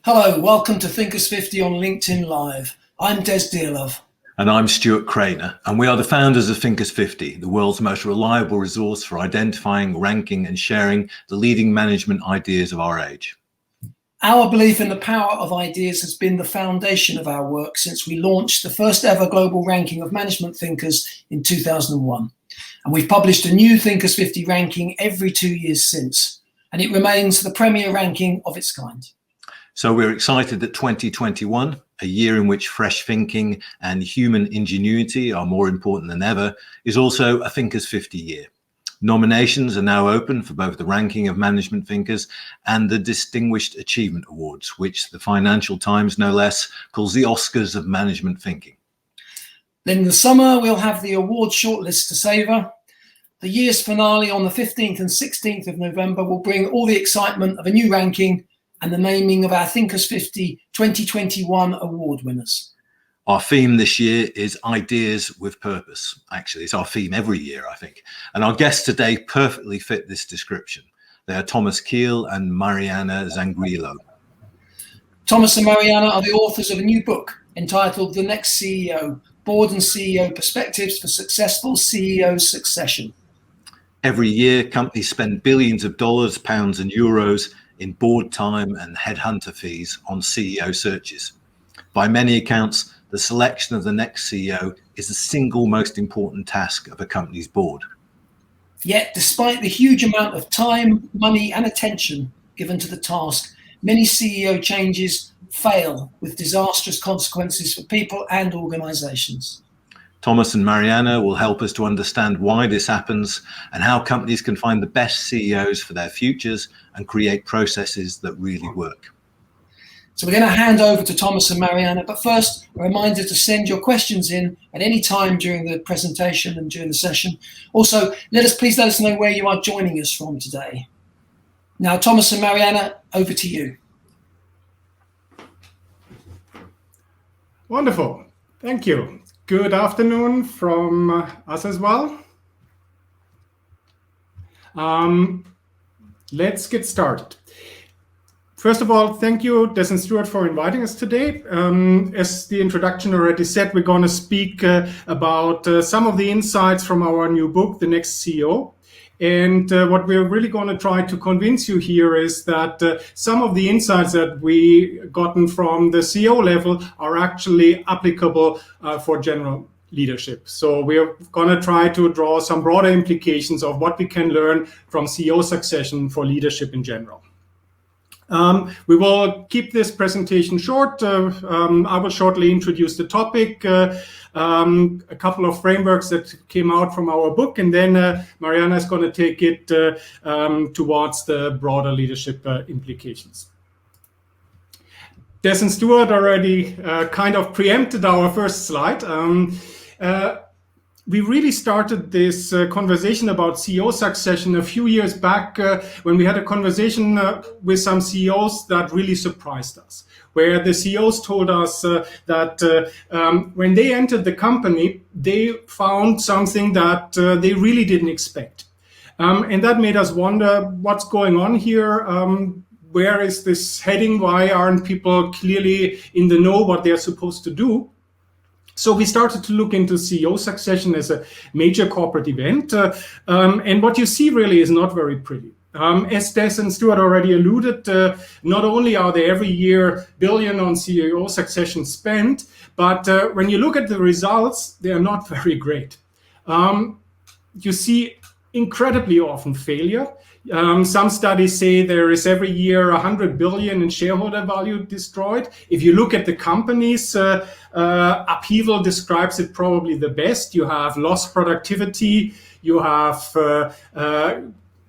Hello, welcome to Thinkers50 on LinkedIn Live. I'm Des Dearlove. And I'm Stuart Craner, and we are the founders of Thinkers50, the world's most reliable resource for identifying, ranking and sharing the leading management ideas of our age. Our belief in the power of ideas has been the foundation of our work since we launched the first ever global ranking of management thinkers in 2001. And we've published a new Thinkers50 ranking every 2 years since, and it remains the premier ranking of its kind. So we're excited that 2021, a year in which fresh thinking and human ingenuity are more important than ever, is also a Thinkers50 year. Nominations are now open for both the ranking of management thinkers and the Distinguished Achievement Awards, which the Financial Times, no less, calls the Oscars of management thinking. Then in the summer, we'll have the award shortlist to savour. The year's finale on the 15th and 16th of November will bring all the excitement of a new ranking and the naming of our Thinkers50 2021 award winners. Our theme this year is Ideas with Purpose. Actually, it's our theme every year, I think. And our guests today perfectly fit this description. They are Keil and Marianna Zangrillo. Thomas and Marianna are the authors of a new book entitled The Next CEO, Board and CEO Perspectives for Successful CEO Succession. Every year, companies spend billions of dollars, pounds and euros in board time and headhunter fees on CEO searches. By many accounts, the selection of the next CEO is the single most important task of a company's board. Yet, despite the huge amount of time, money and attention given to the task, many CEO changes fail with disastrous consequences for people and organizations. Thomas and Marianna will help us to understand why this happens and how companies can find the best CEOs for their futures and create processes that really work. So we're going to hand over to Thomas and Marianna, but first a reminder to send your questions in at any time during the presentation and during the session. Also, please let us know where you are joining us from today. Now, Thomas and Marianna, over to you. Wonderful, thank you. Good afternoon from us as well. Let's get started. First of all, thank you, Des and Stuart, for inviting us today. As the introduction already said, we're going to speak about some of the insights from our new book, The Next CEO. And what we're really going to try to convince you here is that some of the insights that we gotten from the CEO level are actually applicable for general leadership. So we're going to try to draw some broader implications of what we can learn from CEO succession for leadership in general. We will keep this presentation short. I will shortly introduce the topic, a couple of frameworks that came out from our book, and then Marianna is going to take it towards the broader leadership implications. Des and Stuart already kind of preempted our first slide. We really started this conversation about CEO succession a few years back when we had a conversation with some CEOs that really surprised us, where the CEOs told us that when they entered the company, they found something that they really didn't expect. And that made us wonder what's going on here. Where is this heading? Why aren't people clearly in the know what they're supposed to do? So we started to look into CEO succession as a major corporate event. And what you see really is not very pretty. As Des and Stuart already alluded, not only are there every year billion on CEO succession spent, but when you look at the results, they are not very great. You see incredibly often failure. Some studies say there is every year 100 billion in shareholder value destroyed. If you look at the companies, upheaval describes it probably the best. You have lost productivity, you have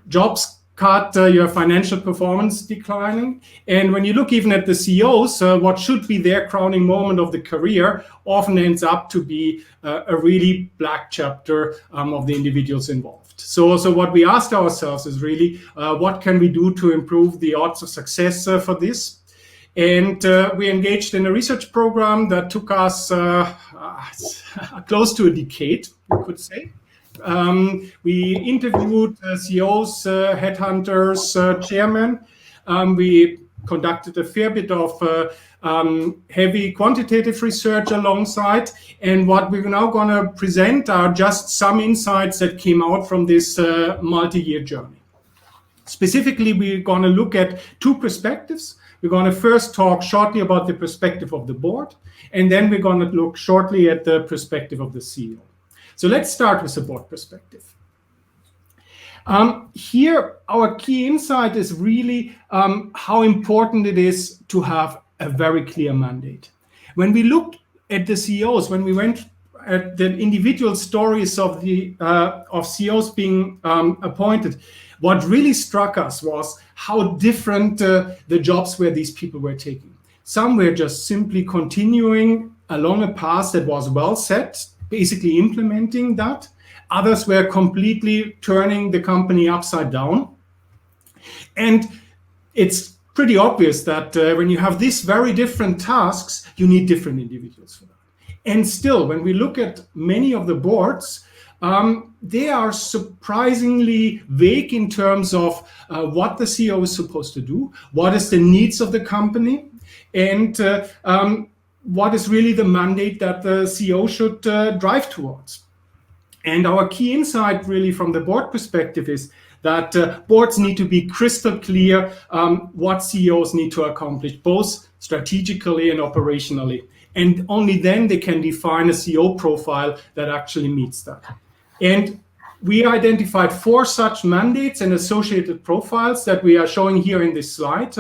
jobs cut, your financial performance declining. And when you look even at the CEOs, what should be their crowning moment of the career often ends up to be a really black chapter of the individuals involved. So what we asked ourselves is really, what can we do to improve the odds of success for this? And we engaged in a research program that took us close to a decade, you could say. We interviewed CEOs, headhunters, chairmen. We conducted a fair bit of heavy quantitative research alongside. And what we're now going to present are just some insights that came out from this multi-year journey. Specifically, we're going to look at two perspectives. We're going to first talk shortly about the perspective of the board, and then we're going to look shortly at the perspective of the CEO. So let's start with the board perspective. Here, our key insight is really how important it is to have a very clear mandate. When we look at the CEOs, when we went at the individual stories of CEOs being appointed, what really struck us was how different the jobs were these people were taking. Some were just simply continuing along a path that was well set, basically implementing that. Others were completely turning the company upside down. And it's pretty obvious that when you have these very different tasks, you need different individuals for that. And still, when we look at many of the boards, they are surprisingly vague in terms of what the CEO is supposed to do, what is the needs of the company, and what is really the mandate that the CEO should drive towards. And our key insight really from the board perspective is that boards need to be crystal clear what CEOs need to accomplish, both strategically and operationally. And only then they can define a CEO profile that actually meets that. And we identified 4 such mandates and associated profiles that we are showing here in this slide.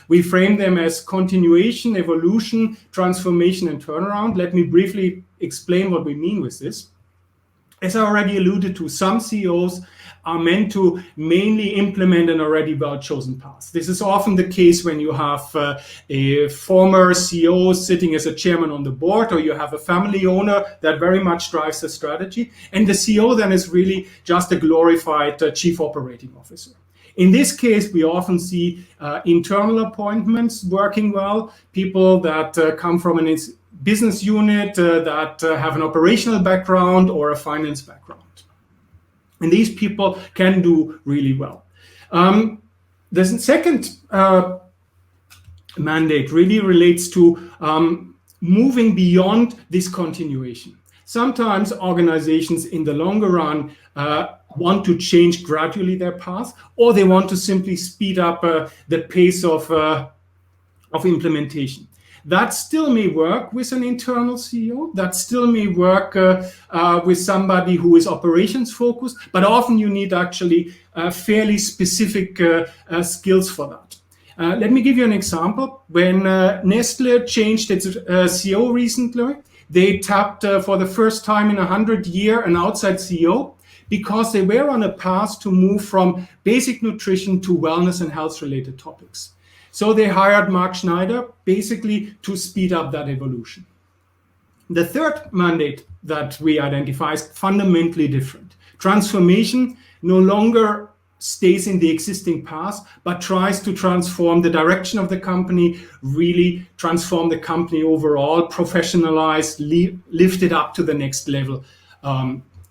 We frame them as continuation, evolution, transformation, and turnaround. Let me briefly explain what we mean with this. As I already alluded to, some CEOs are meant to mainly implement an already well-chosen path. This is often the case when you have a former CEO sitting as a chairman on the board, or you have a family owner that very much drives the strategy. And the CEO then is really just a glorified chief operating officer. In this case, we often see internal appointments working well, people that come from an business unit that have an operational background or a finance background. And these people can do really well. The second mandate really relates to moving beyond this continuation. Sometimes organizations in the longer run want to change gradually their path, or they want to simply speed up the pace of implementation. That still may work with an internal CEO. That still may work with somebody who is operations focused, but often you need actually fairly specific skills for that. Let me give you an example. When Nestle changed its CEO recently, they tapped for the first time in 100 years an outside CEO because they were on a path to move from basic nutrition to wellness and health related topics. So they hired Mark Schneider basically to speed up that evolution. The third mandate that we identify is fundamentally different. Transformation no longer stays in the existing path, but tries to transform the direction of the company, really transform the company overall, professionalize, lift it up to the next level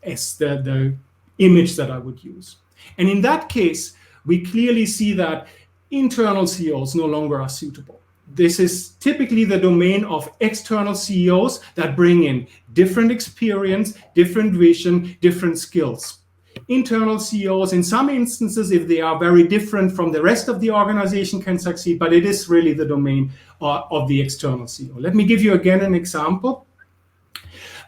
as the image that I would use. And in that case, we clearly see that internal CEOs no longer are suitable. This is typically the domain of external CEOs that bring in different experience, different vision, different skills. Internal CEOs, in some instances, if they are very different from the rest of the organization, can succeed, but it is really the domain of the external CEO. Let me give you again an example.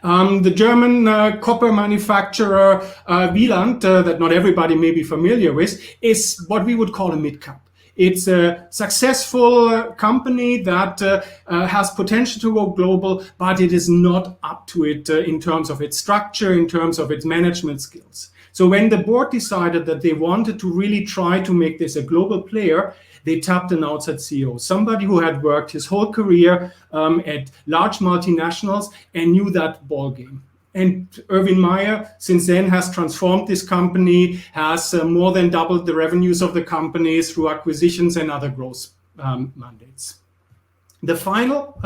The German copper manufacturer Wieland, that not everybody may be familiar with, is what we would call a mid-cap. It's a successful company that has potential to go global, but it is not up to it in terms of its structure, in terms of its management skills. So when the board decided that they wanted to really try to make this a global player, they tapped an outside CEO, somebody who had worked his whole career at large multinationals and knew that ball game. And Irvin Meyer, since then, has transformed this company, has more than doubled the revenues of the company through acquisitions and other growth mandates. The final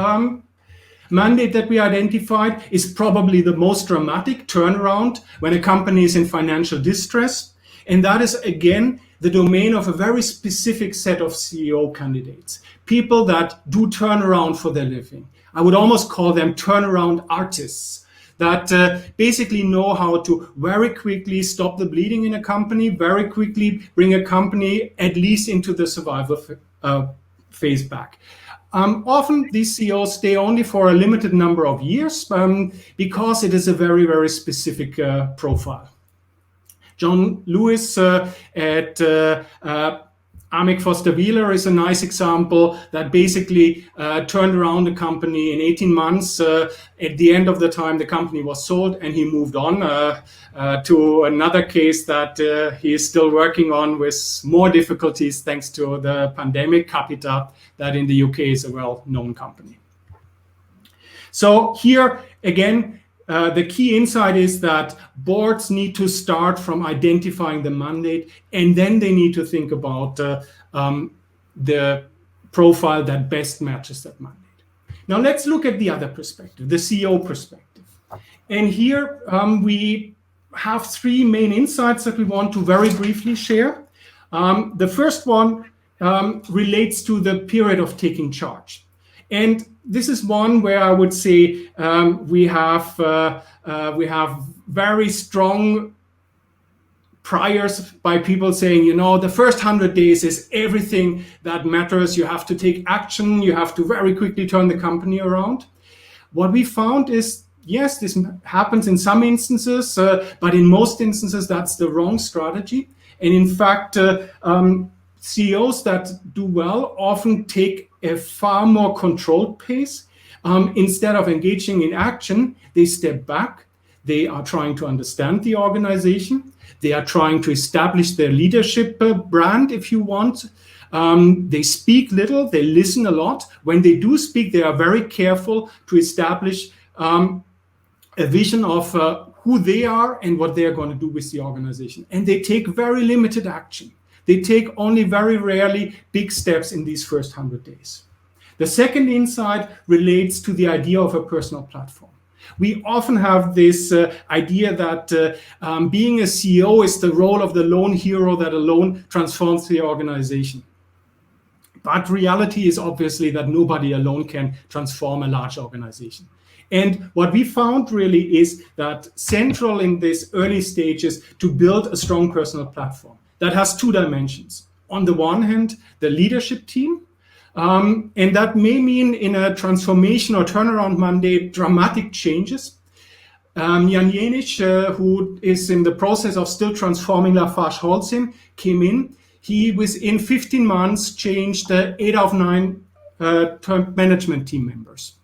mandate that we identified is probably the most dramatic turnaround when a company is in financial distress. And that is, again, the domain of a very specific set of CEO candidates, people that do turnaround for their living. I would almost call them turnaround artists that basically know how to very quickly stop the bleeding in a company, very quickly bring a company at least into the survival phase back. Often these CEOs stay only for a limited number of years because it is a very, very specific profile. John Lewis at Amick Foster Wheeler is a nice example that basically turned around the company in 18 months. At the end of the time, the company was sold and he moved on to another case that he is still working on with more difficulties thanks to the pandemic, Capita, that in the UK is a well-known company. So here, again, the key insight is that boards need to start from identifying the mandate, and then they need to think about the profile that best matches that mandate. Now let's look at the other perspective, the CEO perspective. And here we have three main insights that we want to very briefly share. The first one relates to the period of taking charge. And this is one where I would say we have very strong priors by people saying, you know, the first 100 days is everything that matters. You have to take action. You have to very quickly turn the company around. What we found is, yes, this happens in some instances, but in most instances, that's the wrong strategy. And in fact, CEOs that do well often take a far more controlled pace. Instead of engaging in action, they step back. They are trying to understand the organization. They are trying to establish their leadership brand, if you want. They speak little, they listen a lot. When they do speak, they are very careful to establish a vision of who they are and what they are going to do with the organization. And they take very limited action. They take only very rarely big steps in these first 100 days. The second insight relates to the idea of a personal platform. We often have this idea that being a CEO is the role of the lone hero that alone transforms the organization. But reality is obviously that nobody alone can transform a large organization. And what we found really is that central in these early stages to build a strong personal platform that has two dimensions. On the one hand, the leadership team, and that may mean in a transformation or turnaround mandate, dramatic changes. Jan Jenisch, who is in the process of still transforming LafargeHolcim, came in. He, within 15 months, changed 8 out of 9 management team members.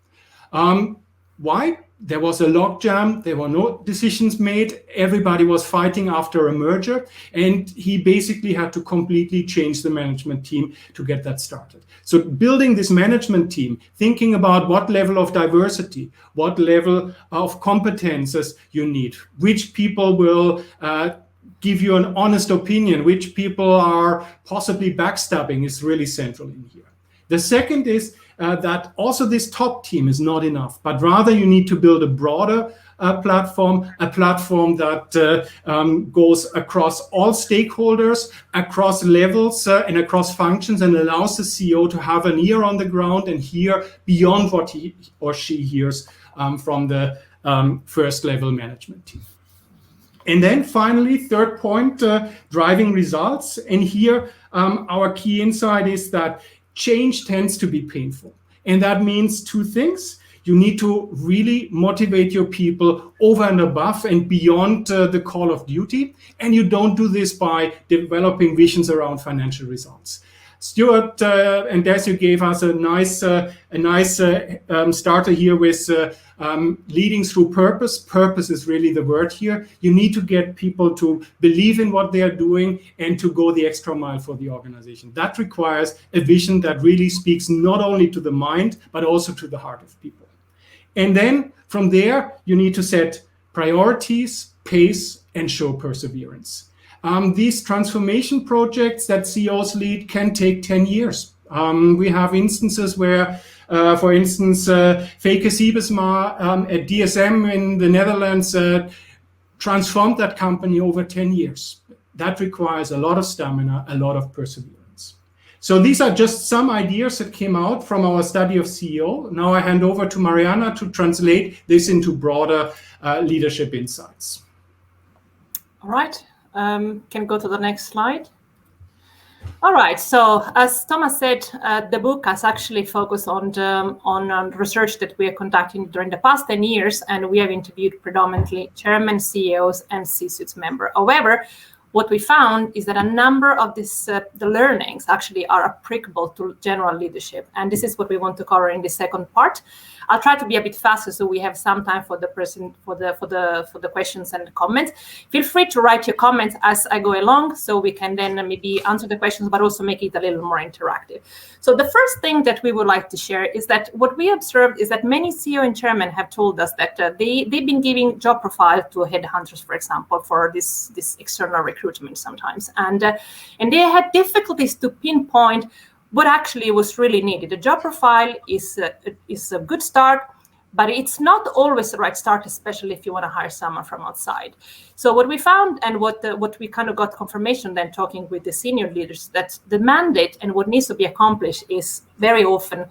Why? There was a logjam. There were no decisions made. Everybody was fighting after a merger. And he basically had to completely change the management team to get that started. So building this management team, thinking about what level of diversity, what level of competences you need, which people will give you an honest opinion, which people are possibly backstabbing is really central in here. The second is that also this top team is not enough, but rather you need to build a broader platform, a platform that goes across all stakeholders, across levels and across functions, and allows the CEO to have an ear on the ground and hear beyond what he or she hears from the first level management team. And then finally, third point, driving results. And here our key insight is that change tends to be painful. And that means two things. You need to really motivate your people over and above and beyond the call of duty. And you don't do this by developing visions around financial results. Stuart and Des, you gave us a nice starter here with leading through purpose. Purpose is really the word here. You need to get people to believe in what they are doing and to go the extra mile for the organization. That requires a vision that really speaks not only to the mind, but also to the heart of people. And then from there, you need to set priorities, pace, and show perseverance. These transformation projects that CEOs lead can take 10 years. We have instances where, for instance, Feike Siebesma at DSM in the Netherlands transformed that company over 10 years. that requires a lot of stamina, a lot of perseverance. So these are just some ideas that came out from our study of CEO. Now I hand over to Marianna to translate this into broader leadership insights. All right, can go to the next slide. All right, so as Thomas said, the book has actually focused on research that we are conducting during the past 10 years, and we have interviewed predominantly chairmen, CEOs, and C-suite members. However, what we found is that a number of the learnings actually are applicable to general leadership, and this is what we want to cover in the second part. I'll try to be a bit faster so we have some time for the questions and comments. Feel free to write your comments as I go along, so we can then maybe answer the questions, but also make it a little more interactive. So the first thing that we would like to share is that what we observed is that many CEO and chairmen have told us that they've been giving job profile to headhunters, for example, for this external recruitment sometimes, and they had difficulties to pinpoint what actually was really needed. The job profile is a good start, but it's not always the right start, especially if you want to hire someone from outside. So what we found, and what we kind of got confirmation then talking with the senior leaders, that the mandate and what needs to be accomplished is very often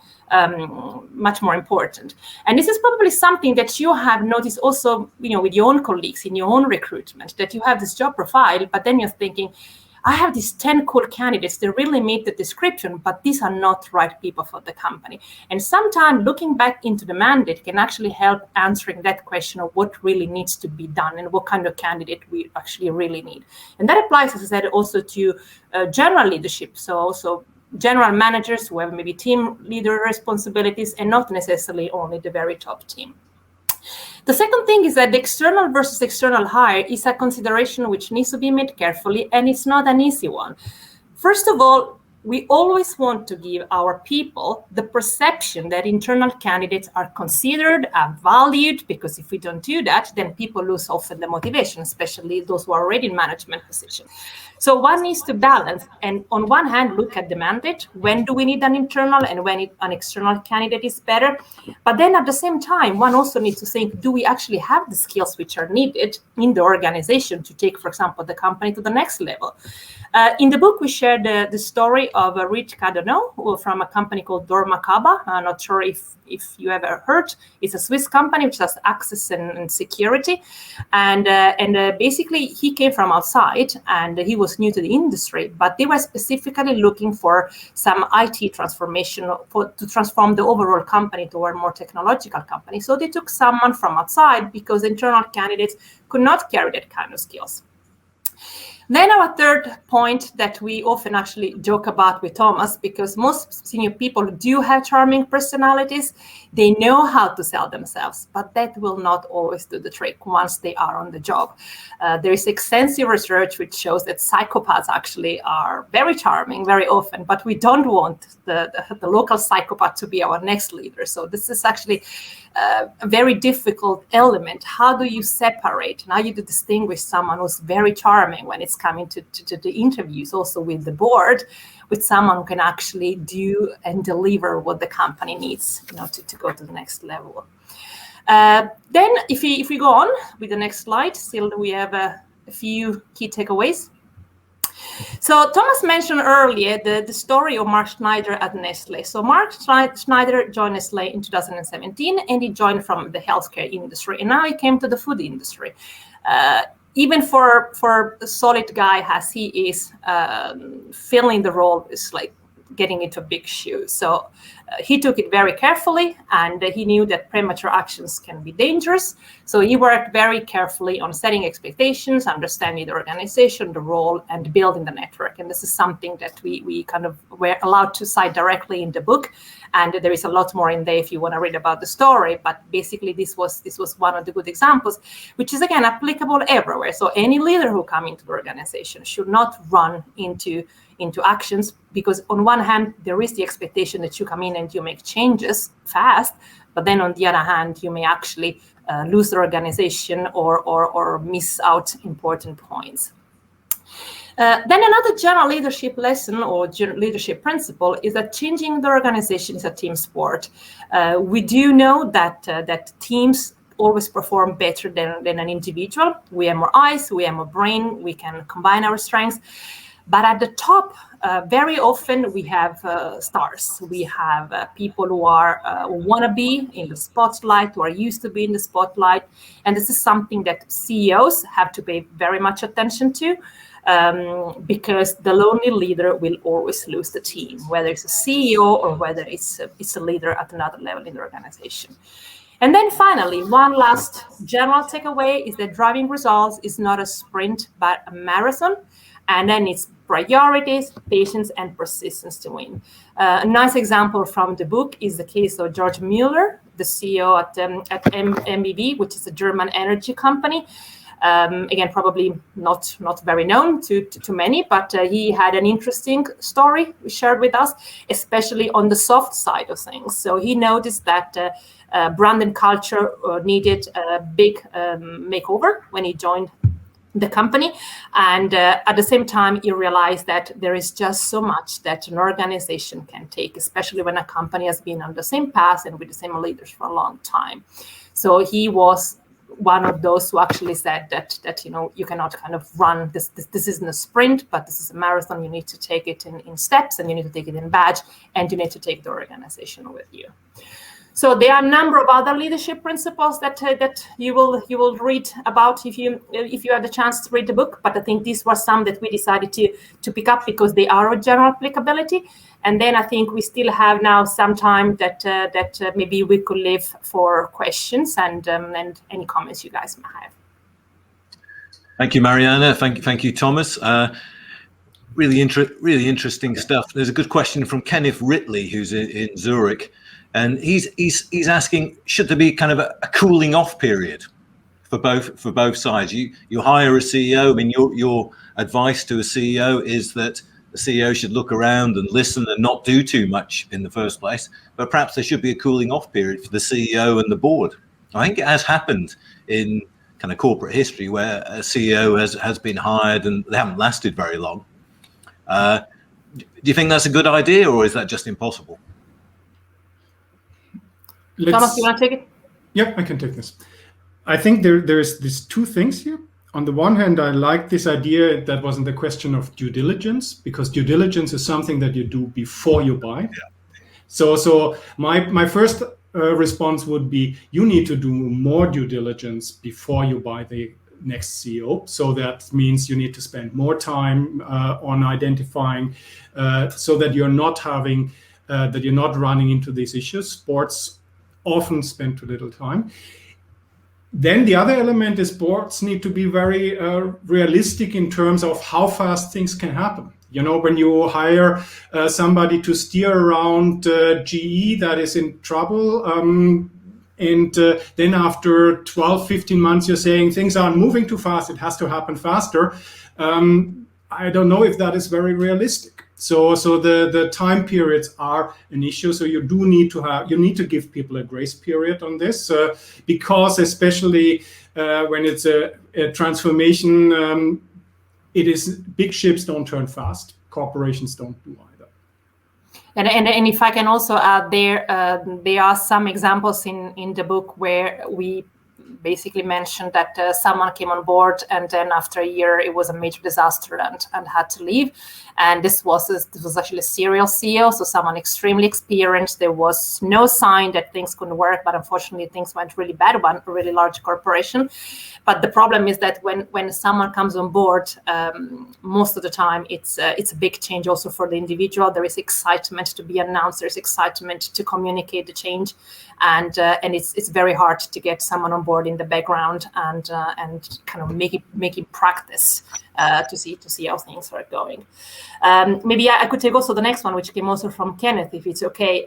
much more important. And this is probably something that you have noticed also, with your own colleagues in your own recruitment, that you have this job profile, but then you're thinking, I have these 10 cool candidates that really meet the description, but these are not right people for the company. And sometimes looking back into the mandate can actually help answering that question of what really needs to be done and what kind of candidate we actually really need. And that applies, as I said, also to general leadership. So also general managers who have maybe team leader responsibilities and not necessarily only the very top team. The second thing is that the external versus external hire is a consideration which needs to be made carefully, and it's not an easy one. First of all, we always want to give our people the perception that internal candidates are considered and valued, because if we don't do that, then people lose often the motivation, especially those who are already in management positions. So one needs to balance, and on one hand, look at the mandate. When do we need an internal and when an external candidate is better? But then at the same time, one also needs to think, do we actually have the skills which are needed in the organization to take, for example, the company to the next level? In the book, we shared the story of Rich Cadonneau from a company called Dormakaba. I'm not sure if you ever heard. It's a Swiss company which does access and security. And basically, he came from outside and he was new to the industry, but they were specifically looking for some IT transformation to transform the overall company toward a more technological company. So they took someone from outside because internal candidates could not carry that kind of skills. Then our third point that we often actually joke about with Thomas, because most senior people do have charming personalities, they know how to sell themselves, but that will not always do the trick once they are on the job. There is extensive research which shows that psychopaths actually are very charming very often, but we don't want the local psychopath to be our next leader. So this is actually a very difficult element. How do you separate and how you distinguish someone who's very charming when it's coming to the interviews, also with the board, with someone who can actually do and deliver what the company needs, to go to the next level. Then if we go on with the next slide, still we have a few key takeaways. So Thomas mentioned earlier the story of Mark Schneider at Nestle. So Mark Schneider joined Nestle in 2017, and he joined from the healthcare industry, and now he came to the food industry. Even for a solid guy as he is, filling the role is like getting into a big shoe. So he took it very carefully, and he knew that premature actions can be dangerous. So he worked very carefully on setting expectations, understanding the organization, the role, and building the network. And this is something that we kind of were allowed to cite directly in the book. And there is a lot more in there if you want to read about the story. But basically, this was one of the good examples, which is, again, applicable everywhere. So any leader who comes into the organization should not run into actions, because on one hand, there is the expectation that you come in and you make changes fast, but then on the other hand, you may actually lose the organization or miss out important points. Then another general leadership lesson or leadership principle is that changing the organization is a team sport. We do know that teams always perform better than an individual. We have more eyes, we have more brain, we can combine our strengths. But at the top, very often we have stars. We have people who are who want to be in the spotlight, who are used to be in the spotlight. And this is something that CEOs have to pay very much attention to, because the lonely leader will always lose the team, whether it's a CEO or whether it's a leader at another level in the organization. And then finally, one last general takeaway is that driving results is not a sprint, but a marathon. And then it's priorities, patience, and persistence to win. A nice example from the book is the case of George Mueller, the CEO at MBV, which is a German energy company. Again, probably not very known to many, but he had an interesting story shared with us, especially on the soft side of things. So he noticed that brand and culture needed a big makeover when he joined the company, and at the same time you realize that there is just so much that an organization can take, especially when a company has been on the same path and with the same leaders for a long time. So he was one of those who actually said that you cannot kind of run this isn't a sprint, but this is a marathon. You need to take it in steps, and you need to take it in batch, and you need to take the organization with you. So there are a number of other leadership principles that you will read about if you have the chance to read the book. But I think these were some that we decided to pick up because they are of general applicability. And then I think we still have now some time that maybe we could leave for questions and any comments you guys might have. Thank you, Marianna. Thank you, Thomas. Really interesting stuff. There's a good question from Kenneth Ritley, who's in Zurich. And he's asking, should there be kind of a cooling off period for both sides? You hire a CEO. I mean, your advice to a CEO is that the CEO should look around and listen and not do too much in the first place. But perhaps there should be a cooling off period for the CEO and the board. I think it has happened in kind of corporate history where a CEO has been hired and they haven't lasted very long. Do you think that's a good idea, or is that just impossible? Thomas, you want to take it? Yeah, I can take this. I think there's these two things here. On the one hand, I like this idea that wasn't the question of due diligence, because due diligence is something that you do before you buy. Yeah. So my first response would be, you need to do more due diligence before you buy the next CEO. So that means you need to spend more time on identifying, so that you're not running into these issues. Sports often spend too little time. Then the other element is boards need to be very realistic in terms of how fast things can happen. When you hire somebody to steer around GE that is in trouble, and then after 12, 15 months, you're saying things aren't moving too fast, it has to happen faster. I don't know if that is very realistic. So the time periods are an issue. So you need to give people a grace period on this, because especially when it's a transformation, it is big ships don't turn fast. Corporations don't do either. And if I can also add there are some examples in the book where we basically mentioned that someone came on board and then after a year it was a major disaster and had to leave. And this was actually a serial CEO, so someone extremely experienced. There was no sign that things couldn't work, but unfortunately things went really bad, one really large corporation. But the problem is that when someone comes on board, most of the time it's a big change also for the individual. There is excitement to be announced. There's excitement to communicate the change, and it's very hard to get someone on board in the background and kind of make it practice to see how things are going. Maybe I could take also the next one, which came also from Kenneth, if it's okay.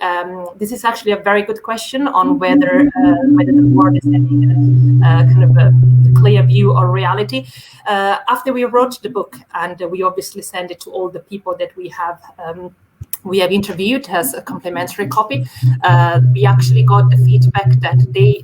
This is actually a very good question on whether the board is having kind of a clear view or reality. After we wrote the book, and we obviously send it to all the people that we have interviewed as a complimentary copy, we actually got the feedback that they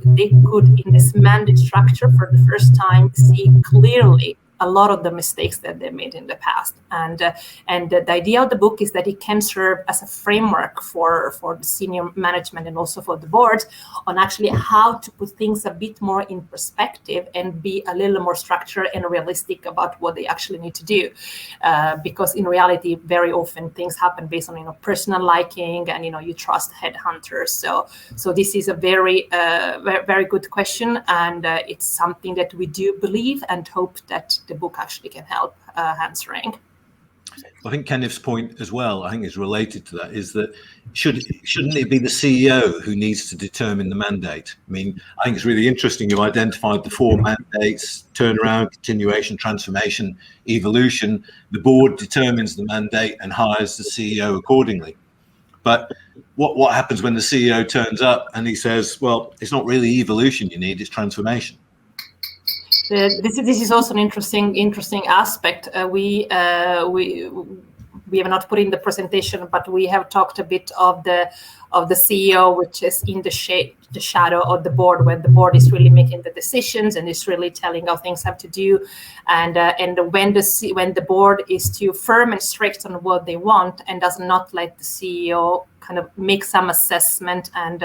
could, in this mandate structure, for the first time see clearly a lot of the mistakes that they made in the past. And the idea of the book is that it can serve as a framework for the senior management and also for the board on actually how to put things a bit more in perspective and be a little more structured and realistic about what they actually need to do. Because in reality, very often things happen based on personal liking, and you trust headhunters. So this is a very very good question, and it's something that we do believe and hope that the book actually can help answering. I think Kenneth's point as well, I think is related to that, is that shouldn't it be the CEO who needs to determine the mandate? I mean, I think it's really interesting you've identified the 4 mandates: turnaround, continuation, transformation, evolution. The board determines the mandate and hires the CEO accordingly. But what happens when the CEO turns up and he says, well, it's not really evolution you need, it's transformation? This is also an interesting aspect. We have not put in the presentation, but we have talked a bit of the CEO, which is in the shadow of the board, when the board is really making the decisions and is really telling how things have to do. And when the board is too firm and strict on what they want and does not let the CEO kind of make some assessment and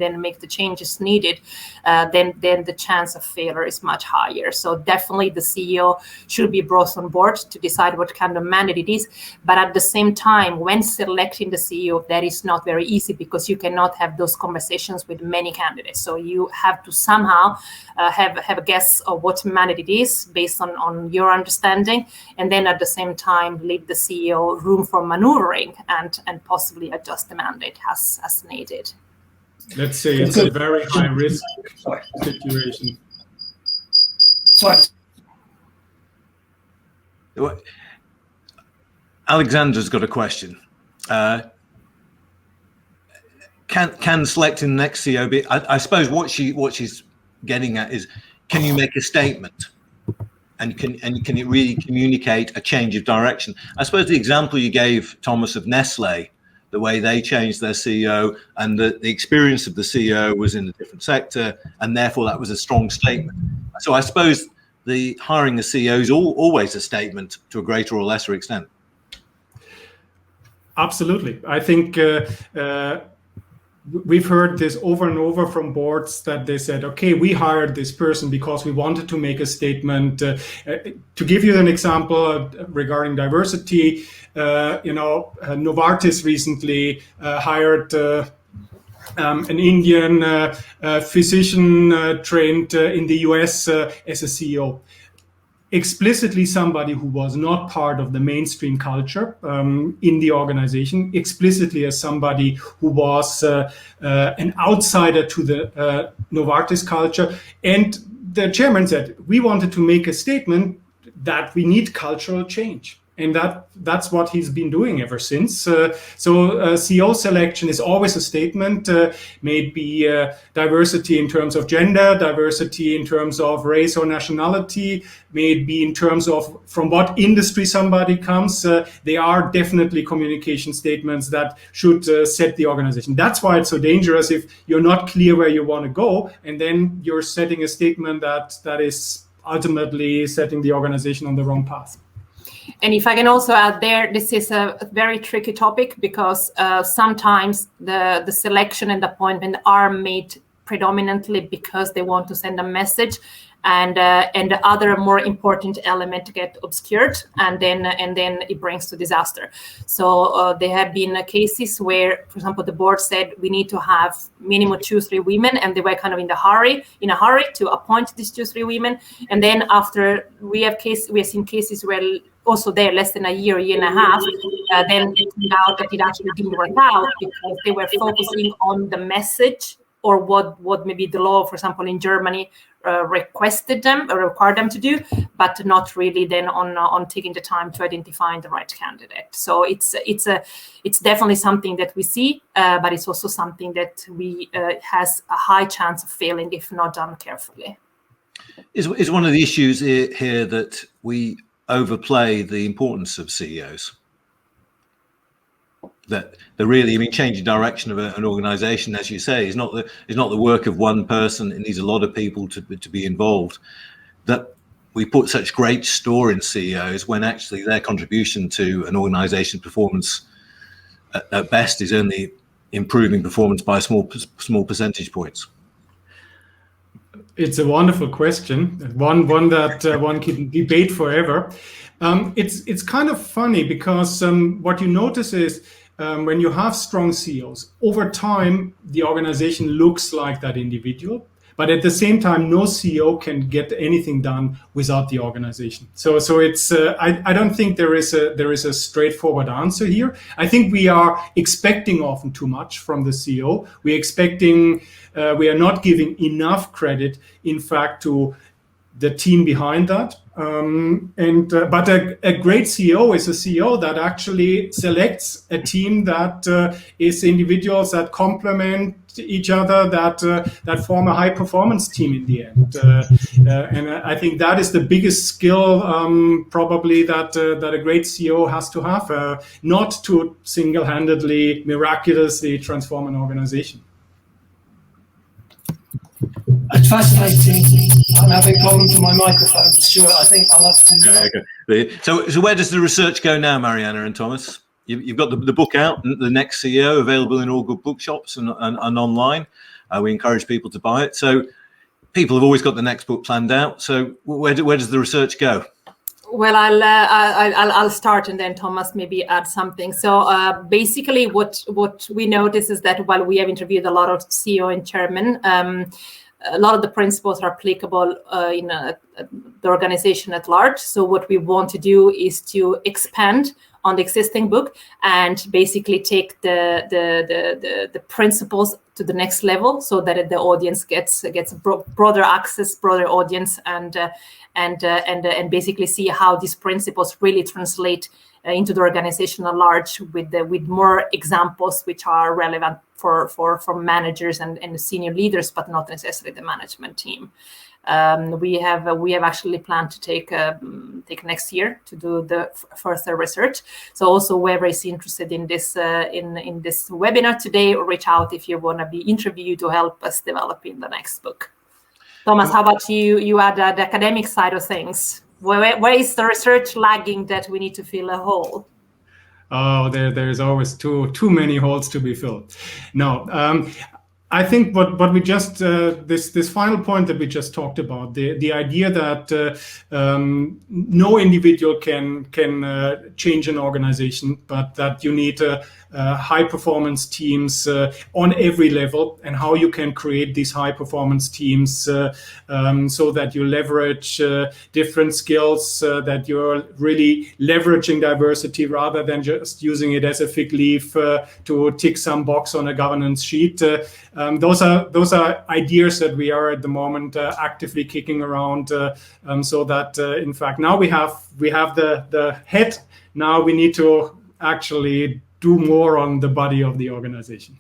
then make the changes needed, then the chance of failure is much higher. So definitely the CEO should be brought on board to decide what kind of mandate it is. But at the same time, when selecting the CEO, that is not very easy, because you cannot have those conversations with many candidates. So you have to somehow have a guess of what mandate it is based on your understanding, and then at the same time leave the CEO room for maneuvering and possibly adjust the mandate as needed. Let's say it's a very high risk situation. Sorry. Alexandra's got a question. Can selecting the next CEO be? I suppose what she's getting at is, can you make a statement, and can it really communicate a change of direction? I suppose the example you gave, Thomas, of Nestle, the way they changed their CEO, and the experience of the CEO was in a different sector, and therefore that was a strong statement. So I suppose the hiring a CEO is always a statement to a greater or lesser extent. Absolutely. I think we've heard this over and over from boards that they said, okay, we hired this person because we wanted to make a statement. To give you an example regarding diversity, Novartis recently hired an Indian physician trained in the US as a CEO. Explicitly somebody who was not part of the mainstream culture in the organization, explicitly as somebody who was an outsider to the Novartis culture. And the chairman said, we wanted to make a statement that we need cultural change. And that's what he's been doing ever since. So CEO selection is always a statement, maybe diversity in terms of gender, diversity in terms of race or nationality, maybe in terms of from what industry somebody comes. They are definitely communication statements that should set the organization. That's why it's so dangerous if you're not clear where you want to go, and then you're setting a statement that is ultimately setting the organization on the wrong path. And if I can also add there, this is a very tricky topic, because sometimes the selection and appointment are made predominantly because they want to send a message, and the other more important element get obscured, and then it brings to disaster. So there have been cases where, for example, the board said we need to have minimum 2-3 women, and they were kind of in a hurry to appoint these 2-3 women, and then after we have seen cases where also there less than a year and a half, then it turned out that it actually didn't work out because they were focusing on the message or what maybe the law, for example, in Germany requested them or required them to do, but not really then on taking the time to identify the right candidate. So it's definitely something that we see, but it's also something that we has a high chance of failing if not done carefully. Is one of the issues here that we overplay the importance of CEOs? That the really, changing direction of an organization, as you say, is not the work of one person. It needs a lot of people to be involved. That we put such great store in CEOs when actually their contribution to an organization's performance at best is only improving performance by small percentage points? It's a wonderful question, one that one can debate forever. It's kind of funny because what you notice is when you have strong CEOs, over time the organization looks like that individual, but at the same time no CEO can get anything done without the organization. So it's I don't think there is a straightforward answer here. I think we are expecting often too much from the CEO. We're expecting we are not giving enough credit, in fact, to the team behind that. But a great CEO is a CEO that actually selects a team that is individuals that complement each other, that form a high performance team in the end. And I think that is the biggest skill probably that a great CEO has to have, not to single-handedly, miraculously transform an organization. It's fascinating. I'm having problems with my microphone, Stuart. I think I'll have to. Okay. So where does the research go now, Marianna and Thomas? You've got the book out, The Next CEO, available in all good bookshops and online. We encourage people to buy it. So people have always got the next book planned out. So where does the research go? Well, I'll start, and then Thomas maybe add something. So basically, what we notice is that while we have interviewed a lot of CEO and chairman, a lot of the principles are applicable in the organization at large. So what we want to do is to expand on the existing book and basically take the principles to the next level, so that the audience gets broader access, broader audience, and basically see how these principles really translate into the organization at large, with more examples which are relevant for managers and senior leaders, but not necessarily the management team. We have actually planned to take next year to do the further research. So also whoever is interested in this in this webinar today, reach out if you want to be interviewed to help us developing the next book. Thomas, how about you? You add the academic side of things. Where is the research lagging that we need to fill a hole? Oh, there's always too many holes to be filled. No, I think what we just this final point that we just talked about, the idea that no individual can change an organization, but that you need high performance teams on every level, and how you can create these high performance teams so that you leverage different skills, that you're really leveraging diversity rather than just using it as a fig leaf to tick some box on a governance sheet. Those are ideas that we are at the moment actively kicking around, so that in fact now we have the head. Now we need to actually do more on the body of the organization.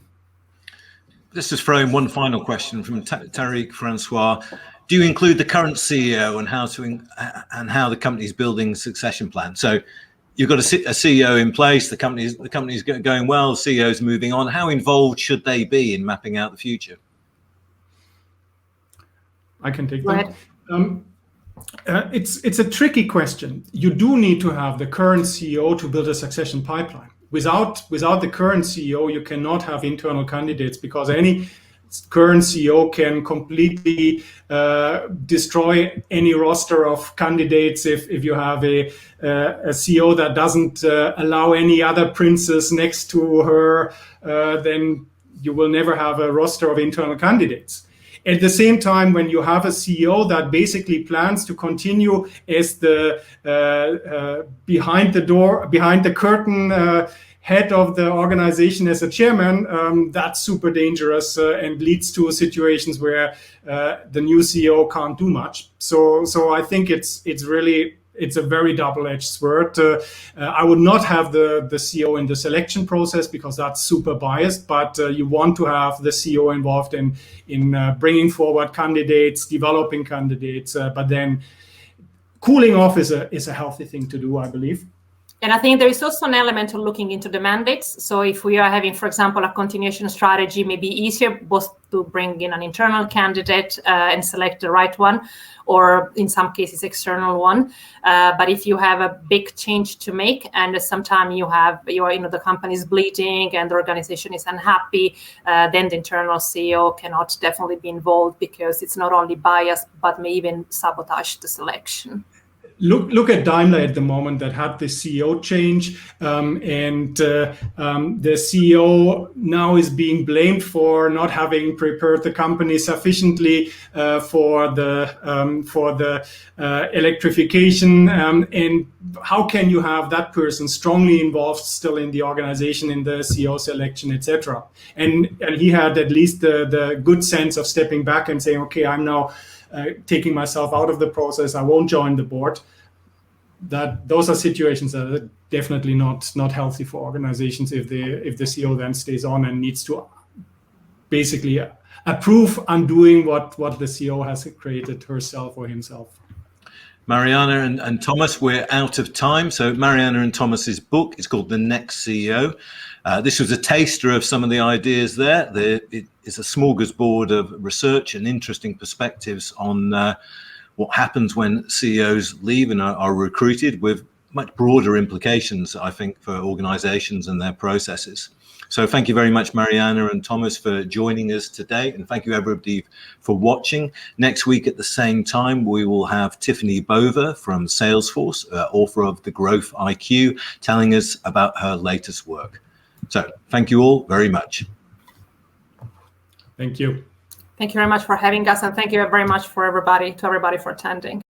Let's just throw in one final question from Tariq Francois. Do you include the current CEO and how the company is building succession plan? So you've got a CEO in place, the company's going well, the CEO's moving on. How involved should they be in mapping out the future? I can take that. It's a tricky question. You do need to have the current CEO to build a succession pipeline. Without the current CEO, you cannot have internal candidates, because any current CEO can completely destroy any roster of candidates. If you have a CEO that doesn't allow any other princes next to her, then you will never have a roster of internal candidates. At the same time, when you have a CEO that basically plans to continue as the behind the curtain head of the organization as a chairman, that's super dangerous and leads to situations where the new CEO can't do much. So I think it's a very double-edged sword. I would not have the CEO in the selection process, because that's super biased, but you want to have the CEO involved in bringing forward candidates, developing candidates, but then cooling off is a healthy thing to do, I believe. And I think there is also an element of looking into the mandates. So if we are having, for example, a continuation strategy, maybe easier both to bring in an internal candidate and select the right one, or in some cases external one. But if you have a big change to make, and sometimes the company is bleeding and the organization is unhappy, then the internal CEO cannot definitely be involved, because it's not only biased but may even sabotage the selection. Look at Daimler at the moment, that had the CEO change, and the CEO now is being blamed for not having prepared the company sufficiently for the electrification. And how can you have that person strongly involved still in the organization, in the CEO selection, etc.? And he had at least the good sense of stepping back and saying, okay, I'm now taking myself out of the process. I won't join the board. Those are situations that are definitely not healthy for organizations if the CEO then stays on and needs to basically approve undoing what the CEO has created herself or himself. Marianna and Thomas, we're out of time. So Marianna and Thomas's book is called The Next CEO. This was a taster of some of the ideas there. It is a smorgasbord of research and interesting perspectives on what happens when CEOs leave and are recruited, with much broader implications, I think, for organizations and their processes. So thank you very much, Marianna and Thomas, for joining us today. And thank you, everybody, for watching. Next week at the same time, we will have Tiffany Bova from Salesforce, author of The Growth IQ, telling us about her latest work. So thank you all very much. Thank you. Thank you very much for having us, and thank you very much to everybody for attending.